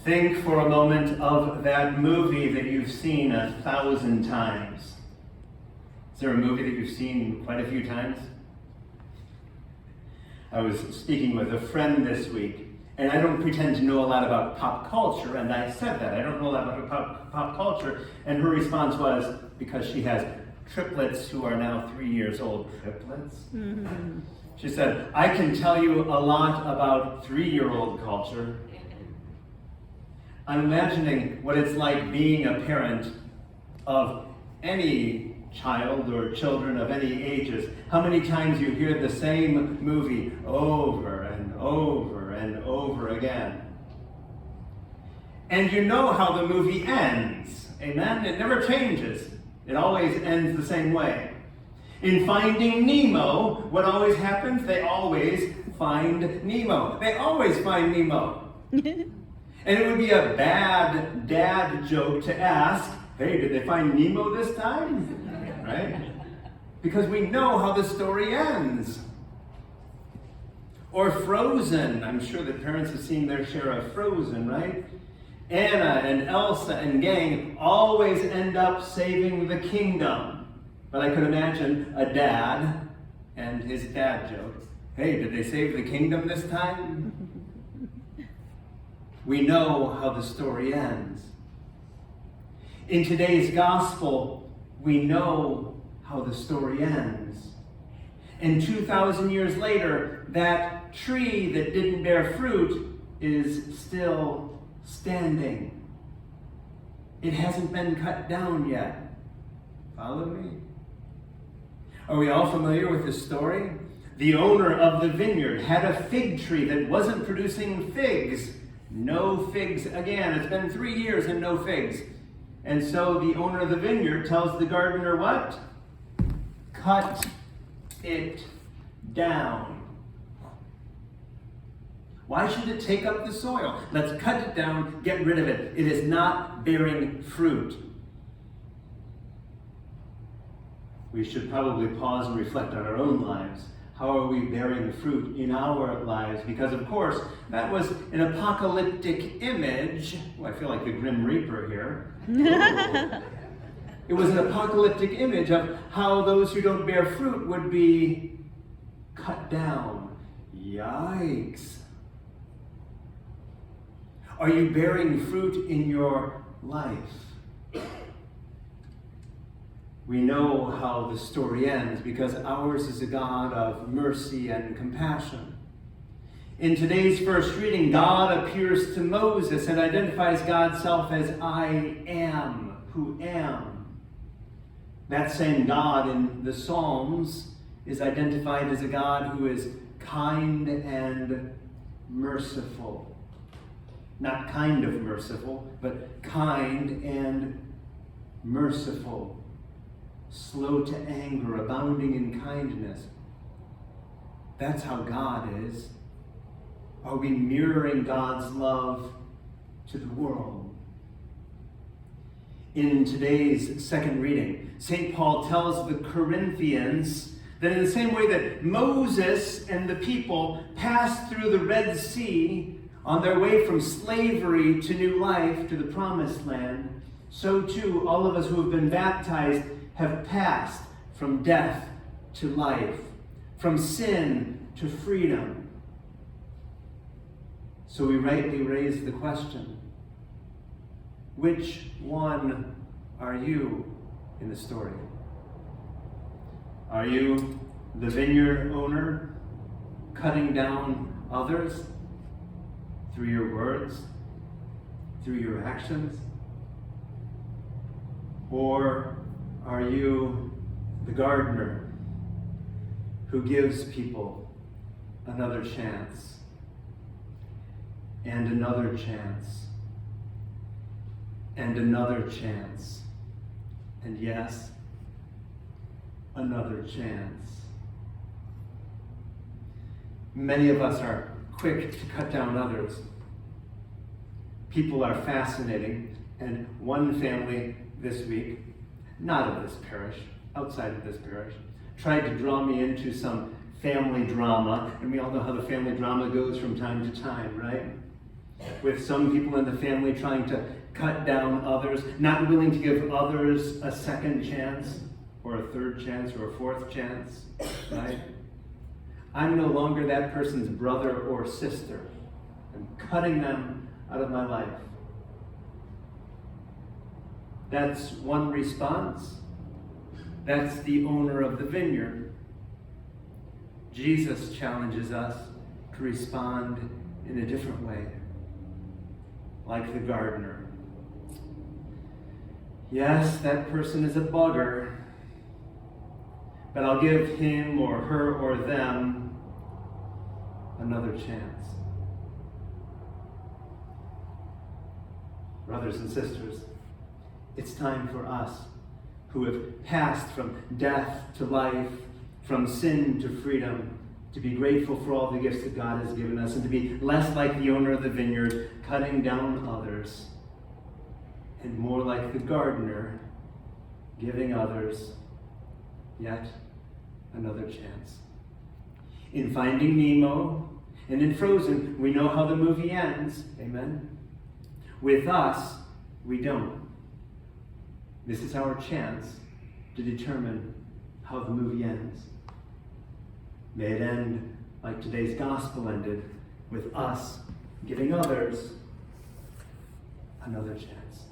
Think for a moment of that movie that you've seen 1,000 times. Is there a movie that you've seen quite a few times? I was speaking with a friend this week, and I don't pretend to know a lot about pop culture, and I said that. I don't know a lot about pop culture, and her response was, because she has triplets who are now 3 years old. Triplets? Mm-hmm. She said, I can tell you a lot about 3-year-old culture. I'm imagining what it's like being a parent of any child or children of any ages. How many times you hear the same movie over and over and over again. And you know how the movie ends. Amen? It never changes. It always ends the same way. In Finding Nemo, what always happens? They always find Nemo. They always find Nemo. And it would be a bad dad joke to ask, hey, did they find Nemo this time? Right? Because we know how the story ends. Or Frozen. I'm sure that parents have seen their share of Frozen, right? Anna and Elsa and gang always end up saving the kingdom. But I could imagine a dad and his dad joke. Hey, did they save the kingdom this time? We know how the story ends. In today's gospel, we know how the story ends. And 2,000 years later, that tree that didn't bear fruit is still standing. It hasn't been cut down yet. Follow me? Are we all familiar with this story? The owner of the vineyard had a fig tree that wasn't producing figs. No figs again. It's been 3 years and no figs. And so the owner of the vineyard tells the gardener what? Cut it down. Why should it take up the soil? Let's cut it down, get rid of it. It is not bearing fruit. We should probably pause and reflect on our own lives. How are we bearing fruit in our lives? Because, of course, that was an apocalyptic image. Oh, I feel like the Grim Reaper here. It was an apocalyptic image of how those who don't bear fruit would be cut down. Yikes. Are you bearing fruit in your life? We know how the story ends because ours is a God of mercy and compassion. In today's first reading, God appears to Moses and identifies God's self as I am who am. That same God in the Psalms is identified as a God who is kind and merciful. Not kind of merciful, but kind and merciful. Slow to anger, abounding in kindness. That's how God is. Are we mirroring God's love to the world? In today's second reading, St. Paul tells the Corinthians that in the same way that Moses and the people passed through the Red Sea on their way from slavery to new life to the promised land, so too all of us who have been baptized have passed from death to life, from sin to freedom. So we rightly raise the question, which one are you in the story? Are you the vineyard owner cutting down others through your words, through your actions? Or are you the gardener who gives people another chance and another chance and another chance and yes, another chance? Many of us are quick to cut down others. People are fascinating, and one family this week, not of this parish, outside of this parish, tried to draw me into some family drama, and we all know how the family drama goes from time to time, right? with some people in the family trying to cut down others, not willing to give others a second chance, or a third chance, or a fourth chance, right? I'm no longer that person's brother or sister. I'm cutting them out of my life. That's one response. That's the owner of the vineyard. Jesus challenges us to respond in a different way, like the gardener. Yes, that person is a bugger, but I'll give him or her or them another chance. Brothers and sisters, it's time for us who have passed from death to life, from sin to freedom, to be grateful for all the gifts that God has given us and to be less like the owner of the vineyard, cutting down others, and more like the gardener, giving others yet another chance. In Finding Nemo and in Frozen, we know how the movie ends. Amen? With us, we don't. This is our chance to determine how the movie ends. May it end like today's gospel ended, with us giving others another chance.